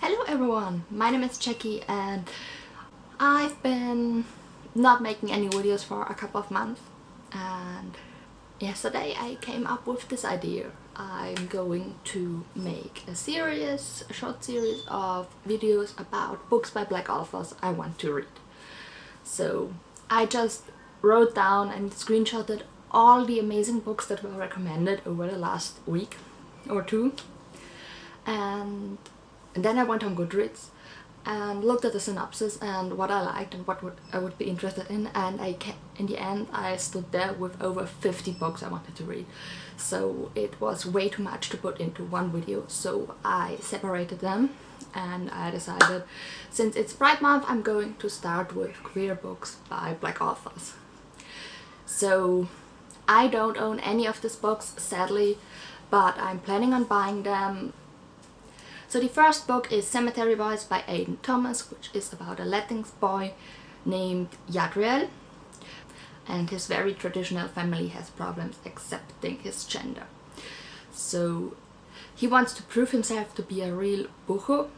Hello everyone, my name is Jackie and I've been not making any videos for a couple of months, and yesterday I came up with this idea. I'm going to make a short series of videos about books by Black authors I want to read. So I just wrote down and screenshotted all the amazing books that were recommended over the last week or two, and then I went on Goodreads and looked at the synopsis and what I liked and what I would be interested in, and in the end I stood there with over 50 books I wanted to read. So it was way too much to put into one video, so I separated them and I decided, since it's Pride Month, I'm going to start with queer books by Black authors. So I don't own any of these books, sadly, but I'm planning on buying them. So the first book is Cemetery Boys by Aidan Thomas, which is about a Latinx boy named Yadriel, and his very traditional family has problems accepting his gender. So he wants to prove himself to be a real bujo.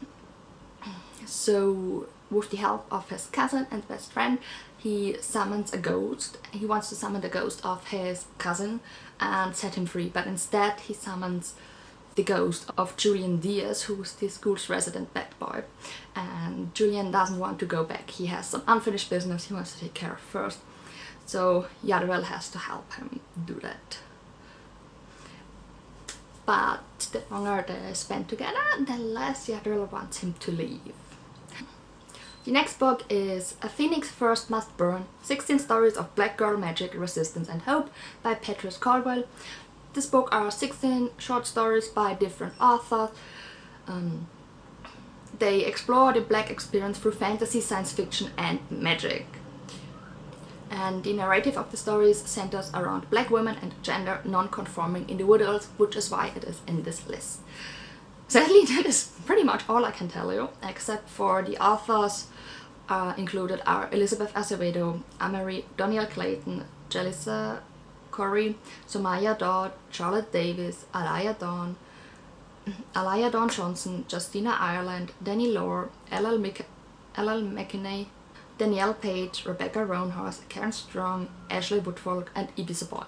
So with the help of his cousin and best friend, he summons a ghost. He wants to summon the ghost of his cousin and set him free, but instead he summons the ghost of Julian Diaz, who's the school's resident bad boy. And Julian doesn't want to go back. He has some unfinished business he wants to take care of first. So Yadriel has to help him do that. But the longer they spend together, the less Yadriel wants him to leave. The next book is A Phoenix First Must Burn, 16 Stories of Black Girl Magic, Resistance and Hope by Petrus. This book are 16 short stories by different authors. They explore the Black experience through fantasy, science fiction and magic. And the narrative of the stories centers around Black women and gender non-conforming individuals, which is why it is in this list. Sadly, that is pretty much all I can tell you, except for the authors included are Elizabeth Acevedo, Amory, Doniel Clayton, Jalissa Corey, Somaya Dodd, Charlotte Davis, Alaya Dawn Johnson, Justina Ireland, Danny Lore, L.L. McKinney, Danielle Page, Rebecca Roanhorse, Karen Strong, Ashley Woodfolk and Ibiza Boy.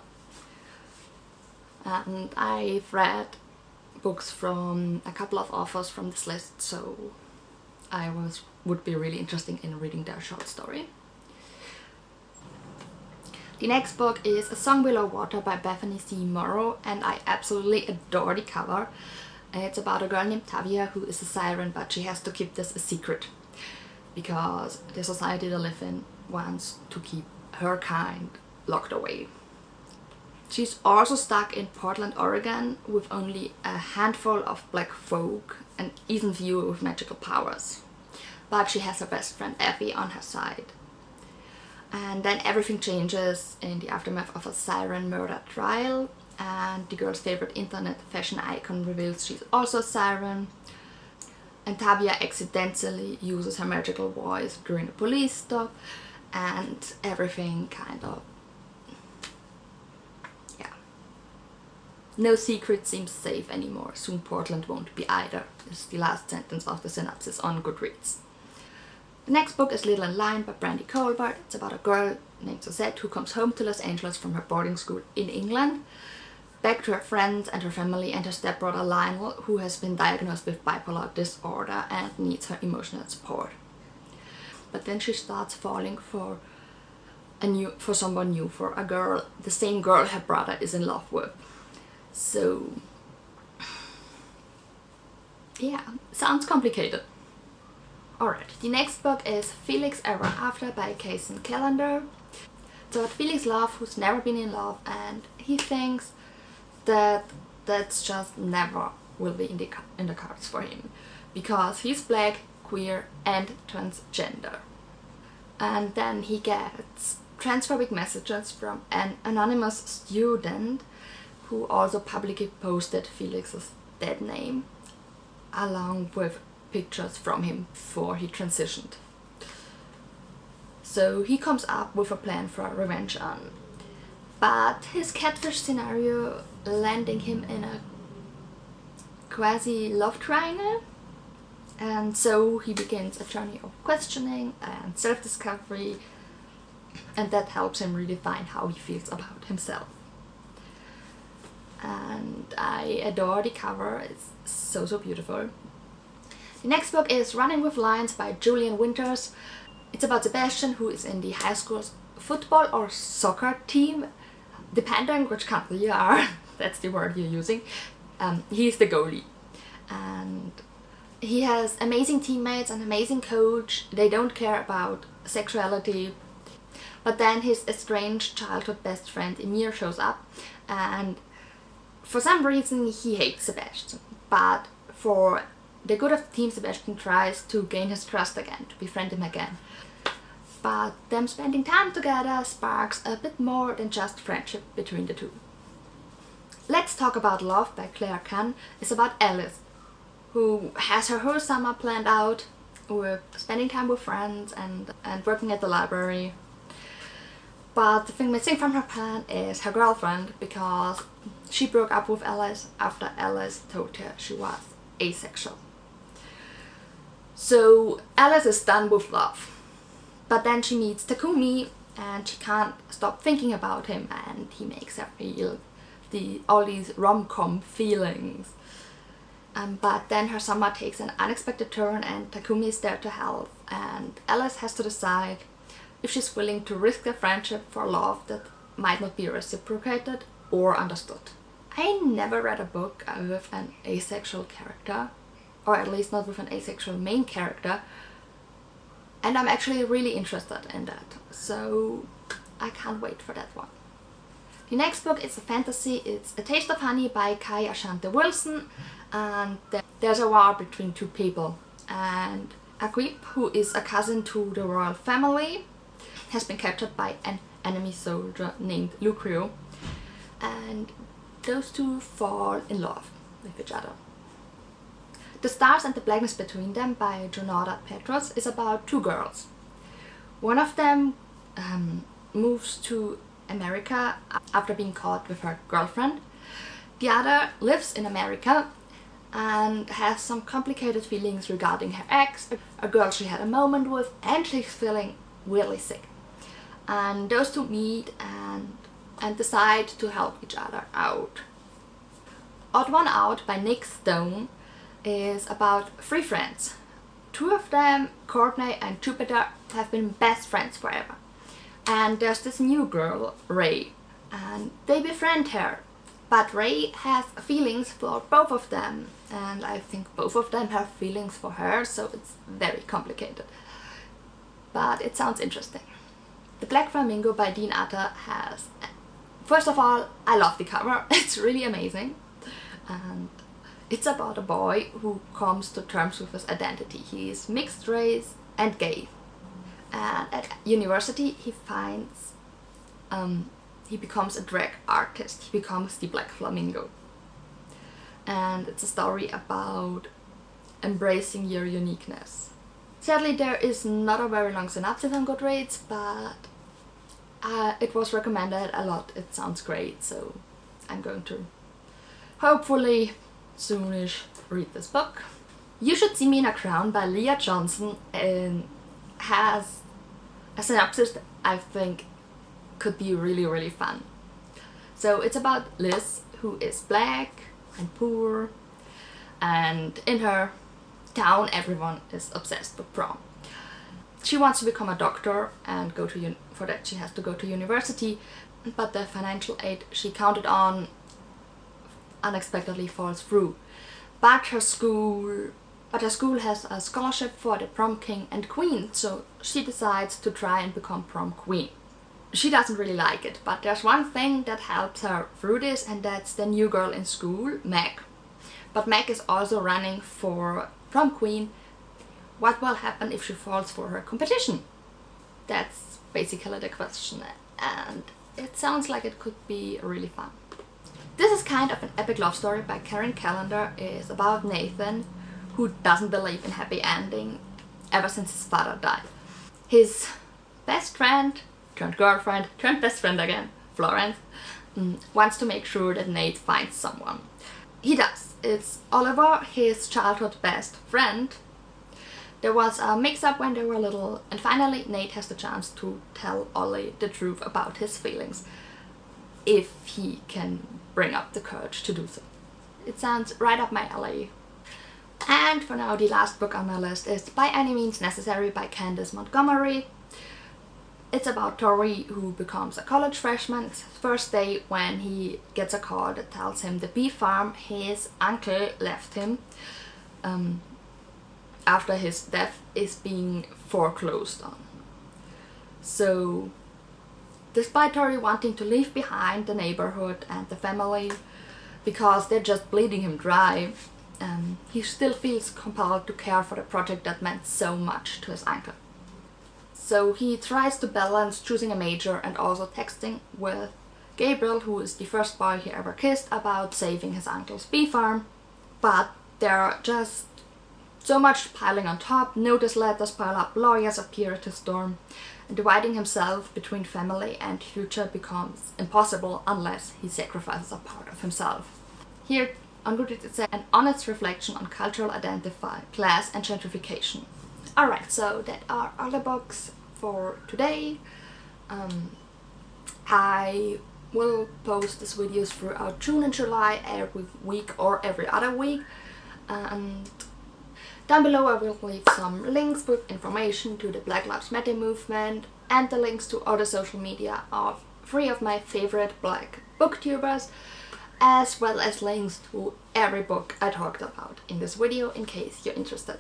And I've read books from a couple of authors from this list, so I would be really interested in reading their short story. The next book is A Song Below Water by Bethany C. Morrow, and I absolutely adore the cover. It's about a girl named Tavia who is a siren, but she has to keep this a secret because the society they live in wants to keep her kind locked away. She's also stuck in Portland, Oregon, with only a handful of Black folk and even fewer with magical powers. But she has her best friend Abby on her side. And then everything changes in the aftermath of a siren murder trial, and the girl's favorite internet fashion icon reveals she's also a siren, and Tavia accidentally uses her magical voice during a police stop, and everything kind of, yeah. No secret seems safe anymore. Soon Portland won't be either, is the last sentence of the synopsis on Goodreads. The next book is Little and Lion by Brandy Colbert. It's about a girl named Suzette who comes home to Los Angeles from her boarding school in England, back to her friends and her family and her stepbrother Lionel, who has been diagnosed with bipolar disorder and needs her emotional support. But then she starts falling for someone new, for a girl, the same girl her brother is in love with. So yeah, sounds complicated. Alright, the next book is Felix Ever After by Kaysen Callender. It's about Felix Love, who's never been in love, and he thinks that that's just never will be in the cards for him, because he's Black, queer and transgender. And then he gets transphobic messages from an anonymous student who also publicly posted Felix's dead name, along with pictures from him before he transitioned. So he comes up with a plan for revenge on, but his catfish scenario landing him in a quasi love triangle And so he begins a journey of questioning and self-discovery, and that helps him redefine how he feels about himself. And I adore the cover, it's so beautiful. The next book is Running with Lions by Julian Winters. It's about Sebastian, who is in the high school's football or soccer team, depending which country you are, that's the word you're using. He's the goalie. And he has amazing teammates, an amazing coach. They don't care about sexuality. But then his estranged childhood best friend Emir shows up, and for some reason he hates Sebastian. But for the good of the team, Sebastian tries to gain his trust again, to befriend him again. But them spending time together sparks a bit more than just friendship between the two. Let's Talk About Love by Claire Kann is about Alice, who has her whole summer planned out with spending time with friends and working at the library. But the thing missing from her plan is her girlfriend, because she broke up with Alice after Alice told her she was asexual. So Alice is done with love. But then she meets Takumi and she can't stop thinking about him, and he makes her feel all these rom-com feelings. But then her summer takes an unexpected turn and Takumi is there to help, and Alice has to decide if she's willing to risk their friendship for love that might not be reciprocated or understood. I never read a book with an asexual character, or at least not with an asexual main character, and I'm actually really interested in that, so I can't wait for that one. The next book is a fantasy. It's A Taste of Honey by Kai Ashante Wilson, and there's a war between two people, and Aquip, who is a cousin to the royal family, has been captured by an enemy soldier named Lucrio, and those two fall in love with each other. The Stars and the Blackness Between Them by Jonada Petrus is about two girls. One of them moves to America after being caught with her girlfriend. The other lives in America and has some complicated feelings regarding her ex, a girl she had a moment with, and she's feeling really sick. And those two meet and decide to help each other out. Odd One Out by Nick Stone is about three friends. Two of them, Courtney and Jupiter, have been best friends forever. And there's this new girl, Ray, and they befriend her. But Ray has feelings for both of them, and I think both of them have feelings for her, so it's very complicated. But it sounds interesting. The Black Flamingo by Dean Atta has... First of all, I love the cover, it's really amazing. And it's about a boy who comes to terms with his identity. He is mixed race and gay. And at university he finds... he becomes a drag artist. He becomes the Black Flamingo. And it's a story about embracing your uniqueness. Sadly, there is not a very long synopsis on Goodreads, but it was recommended a lot. It sounds great, so I'm going to hopefully soonish read this book. You Should See Me in a Crown by Leah Johnson has a synopsis that I think could be really fun. So it's about Liz, who is black and poor, and in her town everyone is obsessed with prom. She wants to become a doctor and for that she has to go to university, but the financial aid she counted on unexpectedly falls through. But her school has a scholarship for the prom king and queen, so she decides to try and become prom queen. She doesn't really like it, but there's one thing that helps her through this, and that's the new girl in school, Meg. But Meg is also running for prom queen. What will happen if she falls for her competition? That's basically the question, and it sounds like it could be really fun. This is kind of an epic love story by Karen Callender. It's about Nathan, who doesn't believe in happy ending ever since his father died. His best friend, turned girlfriend, turned best friend again, Florence, wants to make sure that Nate finds someone. He does. It's Oliver, his childhood best friend, There was a mix-up when they were little, and finally Nate has the chance to tell Ollie the truth about his feelings, if he can bring up the courage to do so. It sounds right up my alley. And for now, the last book on my list is By Any Means Necessary by Candace Montgomery. It's about Tori, who becomes a college freshman. It's his first day when he gets a call that tells him the bee farm his uncle left him after his death is being foreclosed on. So, despite Tori wanting to leave behind the neighborhood and the family because they're just bleeding him dry, he still feels compelled to care for the project that meant so much to his uncle. So he tries to balance choosing a major and also texting with Gabriel, who is the first boy he ever kissed, about saving his uncle's bee farm. But there are just so much piling on top. Notice letters pile up, lawyers appear at his storm, and dividing himself between family and future becomes impossible unless he sacrifices a part of himself. Here on Goodreads it says an honest reflection on cultural identity, class and gentrification. Alright, so that are all the books for today. I will post these videos throughout June and July every week or every other week, and down below I will leave some links with information to the Black Lives Matter movement and the links to other social media of 3 of my favorite Black booktubers, as well as links to every book I talked about in this video in case you're interested.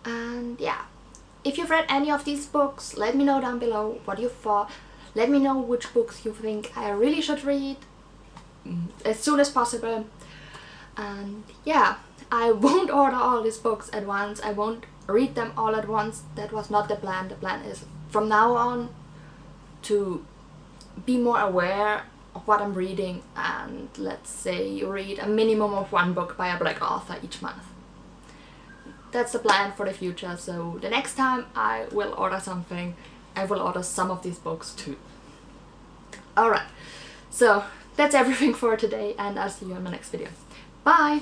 And yeah, if you've read any of these books, let me know down below what you thought. Let me know which books you think I really should read as soon as possible. And yeah, I won't order all these books at once. I won't read them all at once. That was not the plan. The plan is from now on to be more aware of what I'm reading and, let's say, read a minimum of 1 book by a Black author each month. That's the plan for the future, so the next time I will order something, I will order some of these books too. Alright, so that's everything for today, and I'll see you in my next video. Bye!